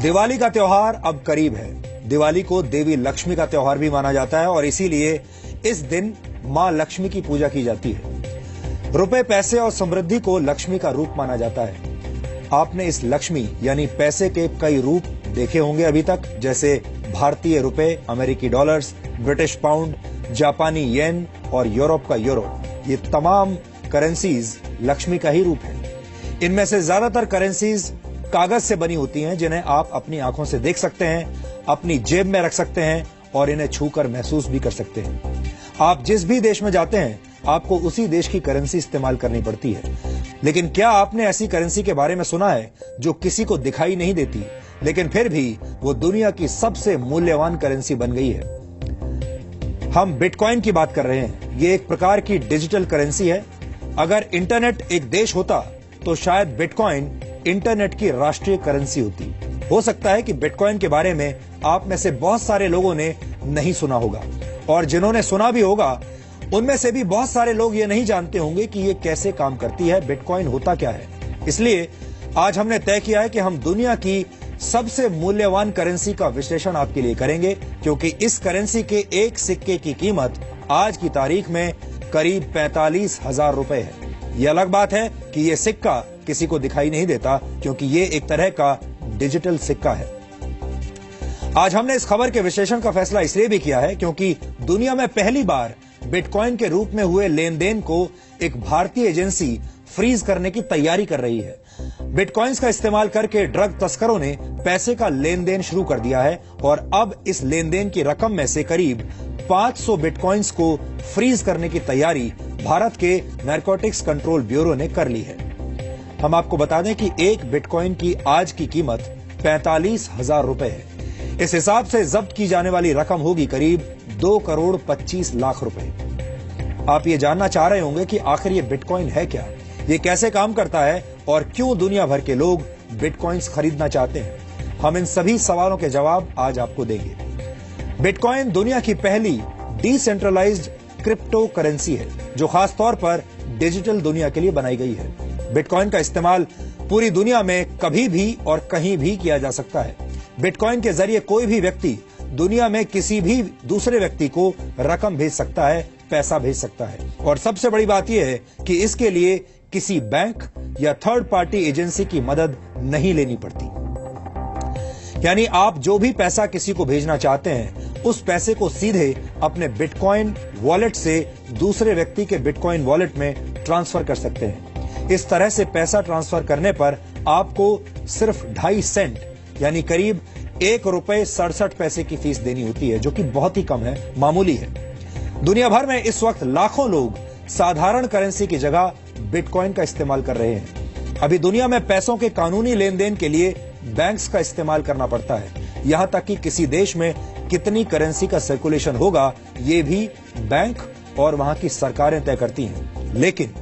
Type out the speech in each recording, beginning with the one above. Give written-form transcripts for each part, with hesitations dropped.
दिवाली का त्योहार अब करीब है। दिवाली को देवी लक्ष्मी का त्योहार भी माना जाता है और इसीलिए इस दिन मां लक्ष्मी की पूजा की जाती है। रुपए, पैसे और समृद्धि को लक्ष्मी का रूप माना जाता है। आपने इस लक्ष्मी यानी पैसे के कई रूप देखे होंगे अभी तक, जैसे भारतीय रुपए, अमेरिकी डॉलर्स, ब्रिटिश पाउंड, जापानी येन और यूरोप का यूरो। ये तमाम करेंसीज लक्ष्मी का ही रूप है। इनमें से ज्यादातर करेंसीज कागज से बनी होती हैं, जिन्हें आप अपनी आंखों से देख सकते हैं, अपनी जेब में रख सकते हैं और इन्हें छूकर महसूस भी कर सकते हैं। आप जिस भी देश में जाते हैं, आपको उसी देश की करेंसी इस्तेमाल करनी पड़ती है। लेकिन क्या आपने ऐसी करेंसी के बारे में सुना है जो किसी को दिखाई नहीं देती, लेकिन फिर भी वो दुनिया की सबसे मूल्यवान करेंसी बन गई है? हम बिटकॉइन की बात कर रहे हैं। ये एक प्रकार की डिजिटल करेंसी है। अगर इंटरनेट एक देश होता तो शायद बिटकॉइन इंटरनेट की राष्ट्रीय करेंसी होती। हो सकता है कि बिटकॉइन के बारे में आप में से बहुत सारे लोगों ने नहीं सुना होगा, और जिन्होंने सुना भी होगा उनमें से भी बहुत सारे लोग ये नहीं जानते होंगे कि ये कैसे काम करती है, बिटकॉइन होता क्या है। इसलिए आज हमने तय किया है कि हम दुनिया की सबसे मूल्यवान करेंसी का विश्लेषण आपके लिए करेंगे, क्योंकि इस करेंसी के एक सिक्के की कीमत आज की तारीख में करीब 45,000 रुपए है। ये अलग बात है कि ये सिक्का किसी को दिखाई नहीं देता, क्योंकि ये एक तरह का डिजिटल सिक्का है। आज हमने इस खबर के विश्लेषण का फैसला इसलिए भी किया है क्योंकि दुनिया में पहली बार बिटकॉइन के रूप में हुए लेन देन को एक भारतीय एजेंसी फ्रीज करने की तैयारी कर रही है। बिटकॉइंस का इस्तेमाल करके ड्रग तस्करों ने पैसे का लेन देन शुरू कर दिया है और अब इस लेन देन की रकम में से करीब 500 बिटकॉइंस को फ्रीज करने की तैयारी भारत के नारकोटिक्स कंट्रोल ब्यूरो ने कर ली है। हम आपको बता दें कि एक बिटकॉइन की आज की कीमत 45,000 रुपए है। इस हिसाब से जब्त की जाने वाली रकम होगी करीब 2 करोड़ 25 लाख रुपए। आप ये जानना चाह रहे होंगे कि आखिर ये बिटकॉइन है क्या, ये कैसे काम करता है और क्यों दुनिया भर के लोग बिटकॉइंस खरीदना चाहते हैं। हम इन सभी सवालों के जवाब आज आपको देंगे। बिटकॉइन दुनिया की पहली डिसेंट्रलाइज्ड क्रिप्टो करेंसी है, जो खास तौर पर डिजिटल दुनिया के लिए बनाई गई है। बिटकॉइन का इस्तेमाल पूरी दुनिया में कभी भी और कहीं भी किया जा सकता है। बिटकॉइन के जरिए कोई भी व्यक्ति दुनिया में किसी भी दूसरे व्यक्ति को रकम भेज सकता है, पैसा भेज सकता है। और सबसे बड़ी बात यह है कि इसके लिए किसी बैंक या थर्ड पार्टी एजेंसी की मदद नहीं लेनी पड़ती। यानी आप जो भी पैसा किसी को भेजना चाहते हैं, उस पैसे को सीधे अपने बिटकॉइन वॉलेट से दूसरे व्यक्ति के बिटकॉइन वॉलेट में ट्रांसफर कर सकते हैं। इस तरह से पैसा ट्रांसफर करने पर आपको सिर्फ 2.5 सेंट यानी करीब 1 रुपए 67 पैसे की फीस देनी होती है, जो कि बहुत ही कम है, मामूली है। दुनिया भर में इस वक्त लाखों लोग साधारण करेंसी की जगह बिटकॉइन का इस्तेमाल कर रहे हैं। अभी दुनिया में पैसों के कानूनी लेन देन के लिए बैंक्स का इस्तेमाल करना पड़ता है। यहां तक कि किसी देश में कितनी करेंसी का सर्कुलेशन होगा, ये भी बैंक और वहां की सरकारें तय करती हैं। लेकिन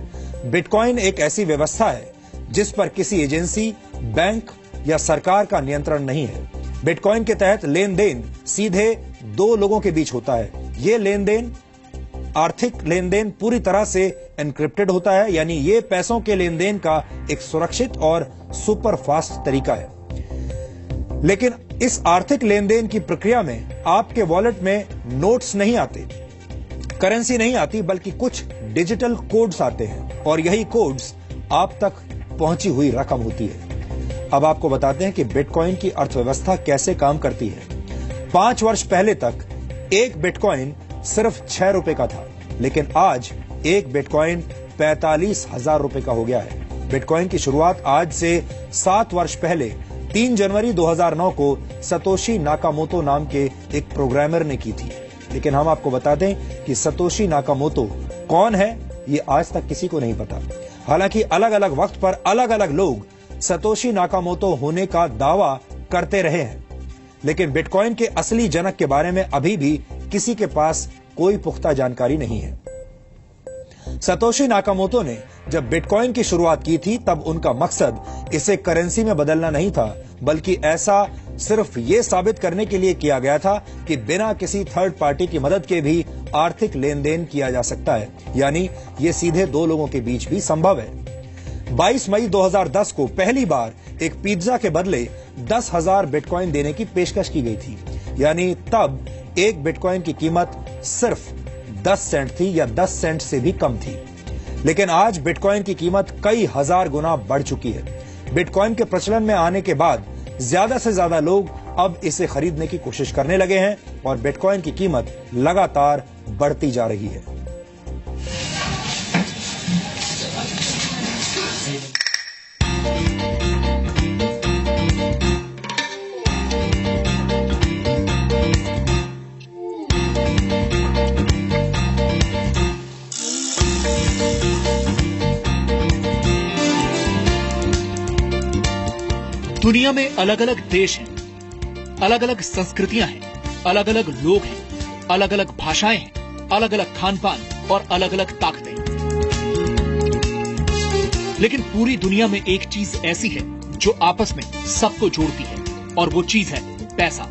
बिटकॉइन एक ऐसी व्यवस्था है जिस पर किसी एजेंसी, बैंक या सरकार का नियंत्रण नहीं है। बिटकॉइन के तहत लेन देन सीधे 2 लोगों के बीच होता है। ये लेन देन, आर्थिक लेन देन, पूरी तरह से एनक्रिप्टेड होता है, यानी ये पैसों के लेन देन का एक सुरक्षित और सुपर फास्ट तरीका है। लेकिन इस आर्थिक लेन देन की प्रक्रिया में आपके वॉलेट में नोट्स नहीं आते, करेंसी नहीं आती, बल्कि कुछ डिजिटल कोड्स आते हैं और यही कोड्स आप तक पहुंची हुई रकम होती है। अब आपको बताते हैं कि बिटकॉइन की अर्थव्यवस्था कैसे काम करती है। 5 वर्ष पहले तक एक बिटकॉइन सिर्फ 6 रुपए का था, लेकिन आज एक बिटकॉइन 45,000 रुपए का हो गया है। बिटकॉइन की शुरुआत आज से 7 वर्ष पहले 3 जनवरी 2009 को सतोशी नाकामोतो नाम के एक प्रोग्रामर ने की थी। लेकिन हम आपको बता दें कि सतोशी नाकामोतो कौन है, ये आज तक किसी को नहीं पता। हालांकि अलग अलग वक्त पर अलग अलग लोग सतोशी नाकामोतो होने का दावा करते रहे हैं, लेकिन बिटकॉइन के असली जनक के बारे में अभी भी किसी के पास कोई पुख्ता जानकारी नहीं है। सतोशी नाकामोतो ने जब बिटकॉइन की शुरुआत की थी, तब उनका मकसद इसे करेंसी में बदलना नहीं था, बल्कि ऐसा सिर्फ ये साबित करने के लिए किया गया था कि बिना किसी थर्ड पार्टी की मदद के भी आर्थिक लेन देन किया जा सकता है, यानी ये सीधे 2 लोगों के बीच भी संभव है। 22 मई 2010 को पहली बार एक पिज्जा के बदले 10,000 बिटकॉइन देने की पेशकश की गई थी। यानी तब एक बिटकॉइन की कीमत सिर्फ 10 सेंट थी या 10 सेंट से भी कम थी। लेकिन आज बिटकॉइन की कीमत कई हजार गुना बढ़ चुकी है। बिटकॉइन के प्रचलन में आने के बाद ज्यादा से ज्यादा लोग अब इसे खरीदने की कोशिश करने लगे हैं और बिटकॉइन की कीमत लगातार बढ़ती जा रही है। दुनिया में अलग अलग देश हैं, अलग अलग संस्कृतियां हैं, अलग अलग लोग हैं, अलग अलग भाषाएं हैं, अलग अलग खान पान और अलग अलग ताकतें। लेकिन पूरी दुनिया में एक चीज ऐसी है जो आपस में सबको जोड़ती है और वो चीज है पैसा।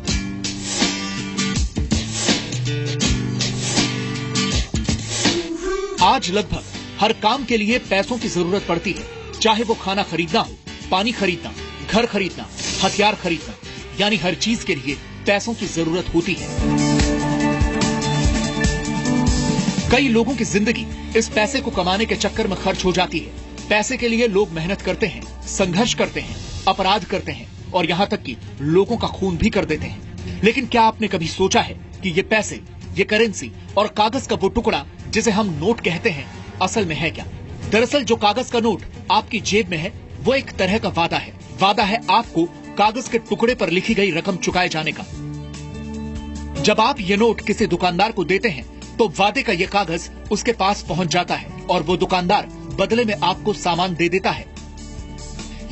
आज लगभग हर काम के लिए पैसों की जरूरत पड़ती है, चाहे वो खाना खरीदना हो, पानी खरीदना, घर खरीदना, हथियार खरीदना, यानी हर चीज के लिए पैसों की जरूरत होती है। कई लोगों की जिंदगी इस पैसे को कमाने के चक्कर में खर्च हो जाती है। पैसे के लिए लोग मेहनत करते हैं, संघर्ष करते हैं, अपराध करते हैं और यहाँ तक कि लोगों का खून भी कर देते हैं। लेकिन क्या आपने कभी सोचा है कि ये पैसे, ये करेंसी और कागज का वो टुकड़ा जिसे हम नोट कहते हैं, असल में है क्या? दरअसल जो कागज का नोट आपकी जेब में है वो एक तरह का वादा है। वादा है आपको कागज के टुकड़े पर लिखी गई रकम चुकाए जाने का। जब आप ये नोट किसी दुकानदार को देते हैं तो वादे का ये कागज उसके पास पहुंच जाता है और वो दुकानदार बदले में आपको सामान दे देता है।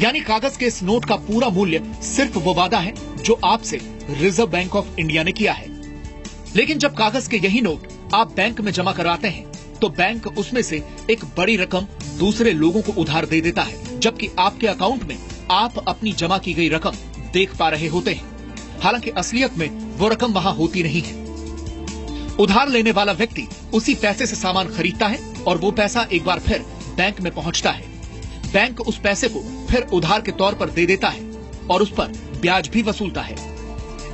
यानी कागज के इस नोट का पूरा मूल्य सिर्फ वो वादा है जो आपसे रिजर्व बैंक ऑफ इंडिया ने किया है। लेकिन जब कागज के यही नोट आप बैंक में जमा करवाते हैं तो बैंक उसमें से एक बड़ी रकम दूसरे लोगों को उधार दे देता है, जबकि आपके अकाउंट में आप अपनी जमा की गई रकम देख पा रहे होते हैं। हालांकि असलियत में वो रकम वहां होती नहीं है। उधार लेने वाला व्यक्ति उसी पैसे से सामान खरीदता है और वो पैसा एक बार फिर बैंक में पहुंचता है। बैंक उस पैसे को फिर उधार के तौर पर दे देता है और उस पर ब्याज भी वसूलता है।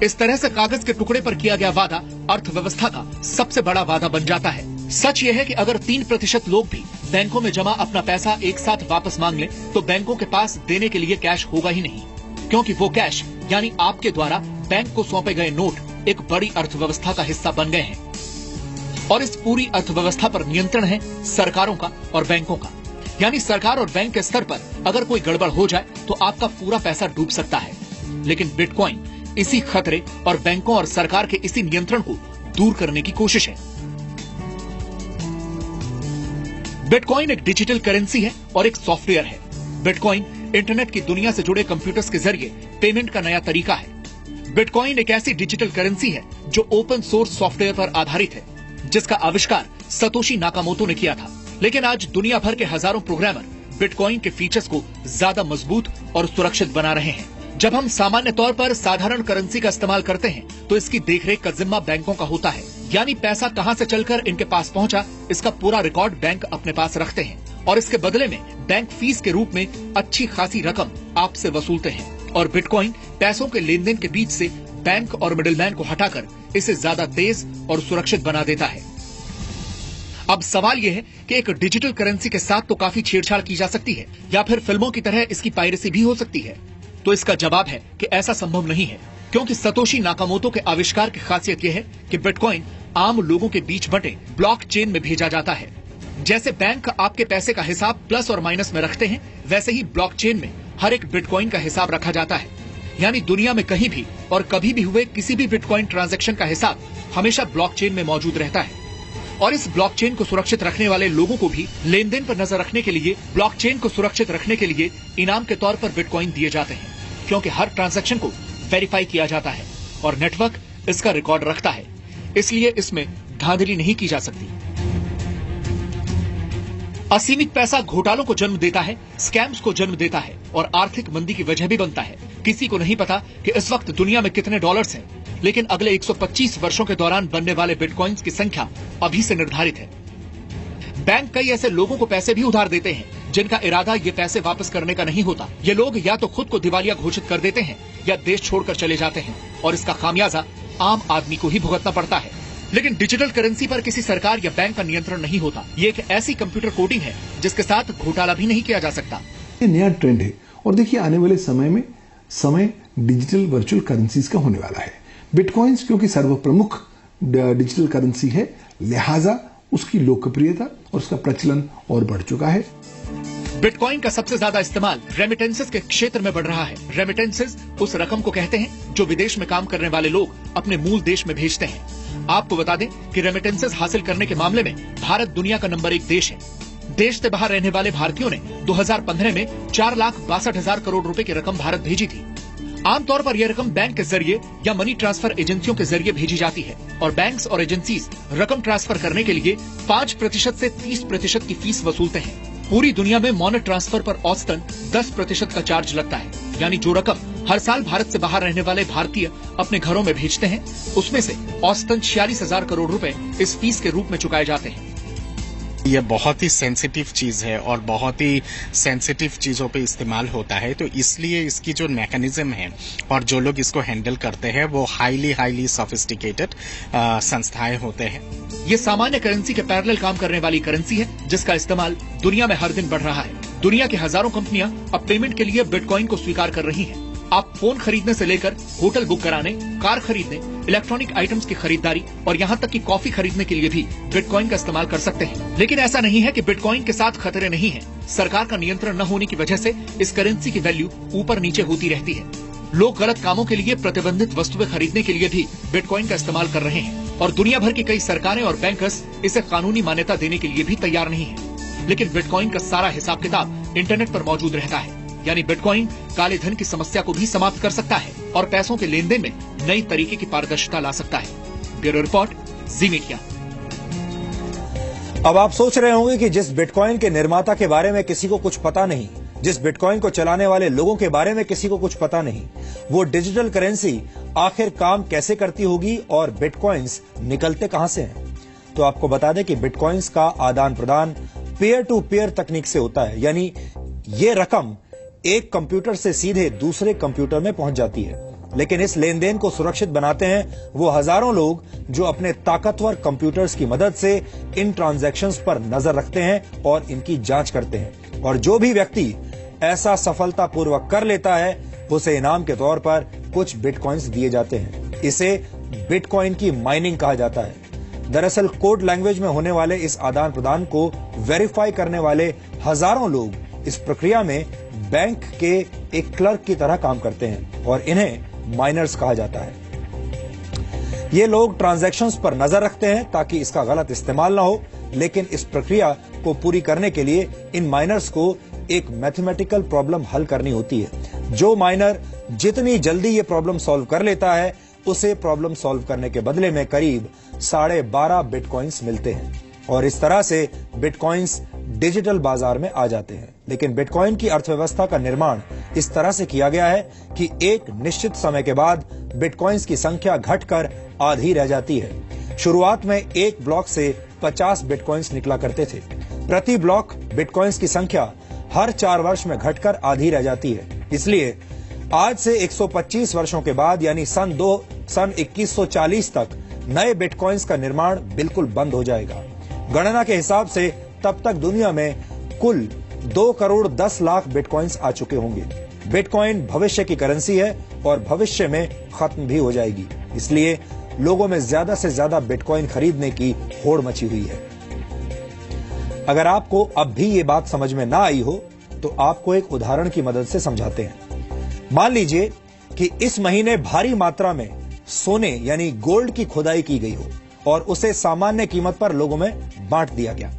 इस तरह से कागज के टुकड़े पर किया गया वादा अर्थव्यवस्था का सबसे बड़ा वादा बन जाता है। सच यह है कि अगर 3% लोग भी बैंकों में जमा अपना पैसा एक साथ वापस मांग लें तो बैंकों के पास देने के लिए कैश होगा ही नहीं, क्योंकि वो कैश यानी आपके द्वारा बैंक को सौंपे गए नोट एक बड़ी अर्थव्यवस्था का हिस्सा बन गए हैं। और इस पूरी अर्थव्यवस्था पर नियंत्रण है सरकारों का और बैंकों का। यानी सरकार और बैंक के स्तर पर अगर कोई गड़बड़ हो जाए तो आपका पूरा पैसा डूब सकता है। लेकिन बिटकॉइन इसी खतरे और बैंकों और सरकार के इसी नियंत्रण को दूर करने की कोशिश है। बिटकॉइन एक डिजिटल करेंसी है और एक सॉफ्टवेयर है। बिटकॉइन इंटरनेट की दुनिया से जुड़े कंप्यूटर्स के जरिए पेमेंट का नया तरीका है। बिटकॉइन एक ऐसी डिजिटल करेंसी है जो ओपन सोर्स सॉफ्टवेयर पर आधारित है, जिसका आविष्कार सतोशी नाकामोटो ने किया था। लेकिन आज दुनिया भर के हजारों प्रोग्रामर बिटकॉइन के फीचर्स को ज्यादा मजबूत और सुरक्षित बना रहे हैं। जब हम सामान्य तौर पर साधारण करेंसी का इस्तेमाल करते हैं तो इसकी देखरेख का जिम्मा बैंकों का होता है। यानी पैसा कहां से चलकर इनके पास पहुंचा, इसका पूरा रिकॉर्ड बैंक अपने पास रखते हैं और इसके बदले में बैंक फीस के रूप में अच्छी खासी रकम आपसे वसूलते हैं। और बिटकॉइन पैसों के लेन देन के बीच से बैंक और मिडिलमैन को हटाकर इसे ज्यादा तेज और सुरक्षित बना देता है। अब सवाल यह है कि एक डिजिटल करेंसी के साथ तो काफी छेड़छाड़ की जा सकती है या फिर फिल्मों की तरह इसकी पायरेसी भी हो सकती है। तो इसका जवाब है कि ऐसा संभव नहीं है, क्योंकि सतोशी नाकामोटो के आविष्कार की खासियत यह है कि बिटकॉइन आम लोगों के बीच बंटे ब्लॉकचेन में भेजा जाता है। जैसे बैंक आपके पैसे का हिसाब प्लस और माइनस में रखते हैं, वैसे ही ब्लॉकचेन में हर एक बिटकॉइन का हिसाब रखा जाता है। यानी दुनिया में कहीं भी और कभी भी हुए किसी भी बिटकॉइन ट्रांजैक्शन का हिसाब हमेशा ब्लॉकचेन में मौजूद रहता है। और इस ब्लॉकचेन को सुरक्षित रखने वाले लोगों को भी लेन देन पर नजर रखने के लिए, ब्लॉकचेन को सुरक्षित रखने के लिए इनाम के तौर पर बिटकॉइन दिए जाते हैं, क्योंकि हर ट्रांजैक्शन को वेरीफाई किया जाता है और नेटवर्क इसका रिकॉर्ड रखता है। इसलिए इसमें धांधली नहीं की जा सकती। असीमित पैसा घोटालों को जन्म देता है, स्कैम्स को जन्म देता है और आर्थिक मंदी की वजह भी बनता है। किसी को नहीं पता कि इस वक्त दुनिया में कितने डॉलर्स हैं, लेकिन अगले 125 वर्षों के दौरान बनने वाले बिटकॉइंस की संख्या अभी से निर्धारित है। बैंक कई ऐसे लोगों को पैसे भी उधार देते हैं जिनका इरादा ये पैसे वापस करने का नहीं होता। ये लोग या तो खुद को दिवालिया घोषित कर देते हैं या देश छोड़कर चले जाते हैं और इसका खामियाजा आम आदमी को ही भुगतना पड़ता है। लेकिन डिजिटल करेंसी पर किसी सरकार या बैंक का नियंत्रण नहीं होता। ये एक ऐसी कंप्यूटर कोडिंग है जिसके साथ घोटाला भी नहीं किया जा सकता। ये नया ट्रेंड है और देखिए आने वाले समय डिजिटल वर्चुअल करेंसीज का होने वाला है। बिटकॉइंस क्योंकि सर्वप्रमुख डिजिटल करेंसी है, लिहाजा उसकी लोकप्रियता और उसका प्रचलन और बढ़ चुका है। बिटकॉइन का सबसे ज्यादा इस्तेमाल रेमिटेंसेस के क्षेत्र में बढ़ रहा है। रेमिटेंसेस उस रकम को कहते हैं जो विदेश में काम करने वाले लोग अपने मूल देश में भेजते हैं। आपको बता दें कि रेमिटेंसेस हासिल करने के मामले में भारत दुनिया का नंबर 1 देश है। देश से बाहर रहने वाले भारतीयों ने 2015 में 4,62,000 करोड़ रुपए की रकम भारत भेजी थी। आमतौर पर यह रकम बैंक के जरिए या मनी ट्रांसफर एजेंसियों के जरिए भेजी जाती है और बैंक्स और एजेंसीज रकम ट्रांसफर करने के लिए 5% से 30% की फीस वसूलते हैं। पूरी दुनिया में मनी ट्रांसफर पर औसतन 10% का चार्ज लगता है, यानी जो रकम हर साल भारत से बाहर रहने वाले भारतीय अपने घरों में भेजते हैं, उसमें से औसतन 46,000 करोड़ रुपए इस फीस के रूप में चुकाए जाते हैं। ये बहुत ही सेंसिटिव चीज है और बहुत ही सेंसिटिव चीजों पे इस्तेमाल होता है, तो इसलिए इसकी जो मैकेनिज्म है और जो लोग इसको हैंडल करते हैं वो हाईली सोफिस्टिकेटेड संस्थाएं होते हैं। ये सामान्य करेंसी के पैरेलल काम करने वाली करेंसी है जिसका इस्तेमाल दुनिया में हर दिन बढ़ रहा है। दुनिया की हजारों कंपनियां अब पेमेंट के लिए बिटकॉइन को स्वीकार कर रही हैं। आप फोन खरीदने से लेकर होटल बुक कराने, कार खरीदने, इलेक्ट्रॉनिक आइटम्स की खरीदारी और यहाँ तक कि कॉफी खरीदने के लिए भी बिटकॉइन का इस्तेमाल कर सकते हैं। लेकिन ऐसा नहीं है कि बिटकॉइन के साथ खतरे नहीं हैं। सरकार का नियंत्रण न होने की वजह से इस करेंसी की वैल्यू ऊपर नीचे होती रहती है। लोग गलत कामों के लिए प्रतिबंधित वस्तुएं खरीदने के लिए भी बिटकॉइन का इस्तेमाल कर रहे हैं और दुनिया भर की कई सरकारें और बैंकर्स इसे कानूनी मान्यता देने के लिए भी तैयार नहीं है। लेकिन बिटकॉइन का सारा हिसाब किताब इंटरनेट पर मौजूद रहता है, यानी बिटकॉइन काले धन की समस्या को भी समाप्त कर सकता है और पैसों के लेन देन में नई तरीके की पारदर्शिता ला सकता है। ब्यूरो रिपोर्ट, जी मीडिया। अब आप सोच रहे होंगे कि जिस बिटकॉइन के निर्माता के बारे में किसी को कुछ पता नहीं, जिस बिटकॉइन को चलाने वाले लोगों के बारे में किसी को कुछ पता नहीं, वो डिजिटल करेंसी आखिर काम कैसे करती होगी और बिटकॉइंस निकलते कहां से हैं? तो आपको बता दें कि बिटकॉइंस का आदान प्रदान पीयर टू पीयर तकनीक से होता है, यानी ये रकम एक कंप्यूटर से सीधे दूसरे कंप्यूटर में पहुंच जाती है। लेकिन इस लेन देन को सुरक्षित बनाते हैं वो हजारों लोग जो अपने ताकतवर कंप्यूटर्स की मदद से इन ट्रांजैक्शंस पर नजर रखते हैं और इनकी जांच करते हैं। और जो भी व्यक्ति ऐसा सफलतापूर्वक कर लेता है उसे इनाम के तौर पर कुछ बिटकॉइंस दिए जाते हैं। इसे बिटकॉइन की माइनिंग कहा जाता है। दरअसल कोड लैंग्वेज में होने वाले इस आदान प्रदान को वेरीफाई करने वाले हजारों लोग इस प्रक्रिया में बैंक के एक क्लर्क की तरह काम करते हैं और इन्हें माइनर्स कहा जाता है। ये लोग ट्रांजैक्शंस पर नजर रखते हैं ताकि इसका गलत इस्तेमाल ना हो, लेकिन इस प्रक्रिया को पूरी करने के लिए इन माइनर्स को एक मैथमेटिकल प्रॉब्लम हल करनी होती है। जो माइनर जितनी जल्दी ये प्रॉब्लम सॉल्व कर लेता है उसे प्रॉब्लम सॉल्व करने के बदले में करीब 12.5 बिटकॉइंस मिलते हैं और इस तरह से बिटकॉइंस डिजिटल बाजार में आ जाते हैं। लेकिन बिटकॉइन की अर्थव्यवस्था का निर्माण इस तरह से किया गया है कि एक निश्चित समय के बाद बिटकॉइंस की संख्या घटकर आधी रह जाती है। शुरुआत में एक ब्लॉक से 50 बिटकॉइंस निकला करते थे। प्रति ब्लॉक बिटकॉइंस की संख्या हर 4 वर्ष में घटकर आधी रह जाती है। इसलिए आज से 125 वर्षों के बाद यानी सन 2140 तक नए बिटकॉइंस का निर्माण बिल्कुल बंद हो जाएगा। गणना के हिसाब से तब तक दुनिया में कुल 2 करोड़ 10 लाख बिटकॉइंस आ चुके होंगे। बिटकॉइन भविष्य की करेंसी है और भविष्य में खत्म भी हो जाएगी। इसलिए लोगों में ज्यादा से ज्यादा बिटकॉइन खरीदने की होड़ मची हुई है। अगर आपको अब भी ये बात समझ में ना आई हो तो आपको एक उदाहरण की मदद से समझाते हैं। मान लीजिए कि इस महीने भारी मात्रा में सोने यानी गोल्ड की खुदाई की गई हो और उसे सामान्य कीमत पर लोगों में बांट दिया गया।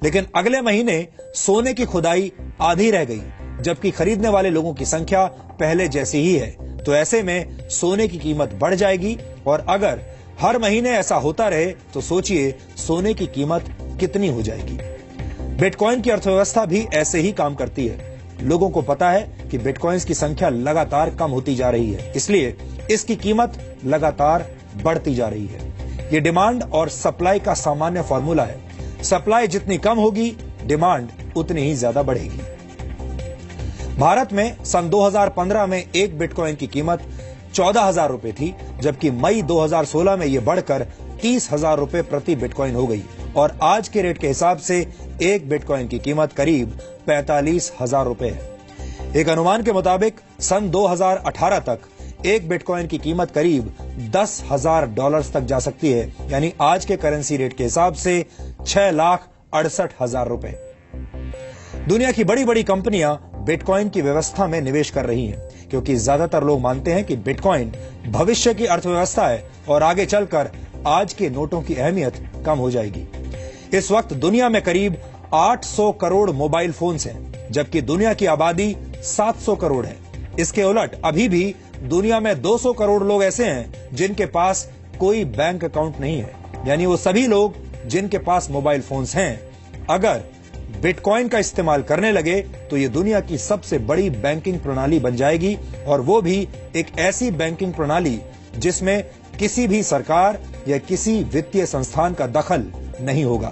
लेकिन अगले महीने सोने की खुदाई आधी रह गई, जबकि खरीदने वाले लोगों की संख्या पहले जैसी ही है। तो ऐसे में सोने की कीमत बढ़ जाएगी और अगर हर महीने ऐसा होता रहे तो सोचिए सोने की कीमत कितनी हो जाएगी। बिटकॉइन की अर्थव्यवस्था भी ऐसे ही काम करती है। लोगों को पता है कि बिटकॉइंस की संख्या लगातार कम होती जा रही है, इसलिए इसकी कीमत लगातार बढ़ती जा रही है। ये डिमांड और सप्लाई का सामान्य फॉर्मूला है। सप्लाई जितनी कम होगी, डिमांड उतनी ही ज्यादा बढ़ेगी। भारत में सन 2015 में एक बिटकॉइन की कीमत 14,000 रुपए थी, जबकि मई 2016 में यह बढ़कर 30,000 रुपए प्रति बिटकॉइन हो गई और आज के रेट के हिसाब से एक बिटकॉइन की कीमत करीब 45,000 रुपए है। एक अनुमान के मुताबिक सन 2018 तक एक बिटकॉइन की कीमत करीब $10,000 तक जा सकती है, यानी आज के करेंसी रेट के हिसाब से 6,68,000 रुपए। दुनिया की बड़ी बड़ी कंपनियां बिटकॉइन की व्यवस्था में निवेश कर रही हैं, क्योंकि ज्यादातर लोग मानते हैं कि बिटकॉइन भविष्य की अर्थव्यवस्था है और आगे चलकर आज के नोटों की अहमियत कम हो जाएगी। इस वक्त दुनिया में करीब 800 करोड़ मोबाइल फोन्स हैं, जबकि दुनिया की आबादी 700 करोड़ है। इसके उलट अभी भी दुनिया में 200 करोड़ लोग ऐसे हैं जिनके पास कोई बैंक अकाउंट नहीं है, यानी वो सभी लोग जिनके पास मोबाइल फोन्स हैं अगर बिटकॉइन का इस्तेमाल करने लगे तो ये दुनिया की सबसे बड़ी बैंकिंग प्रणाली बन जाएगी, और वो भी एक ऐसी बैंकिंग प्रणाली जिसमें किसी भी सरकार या किसी वित्तीय संस्थान का दखल नहीं होगा।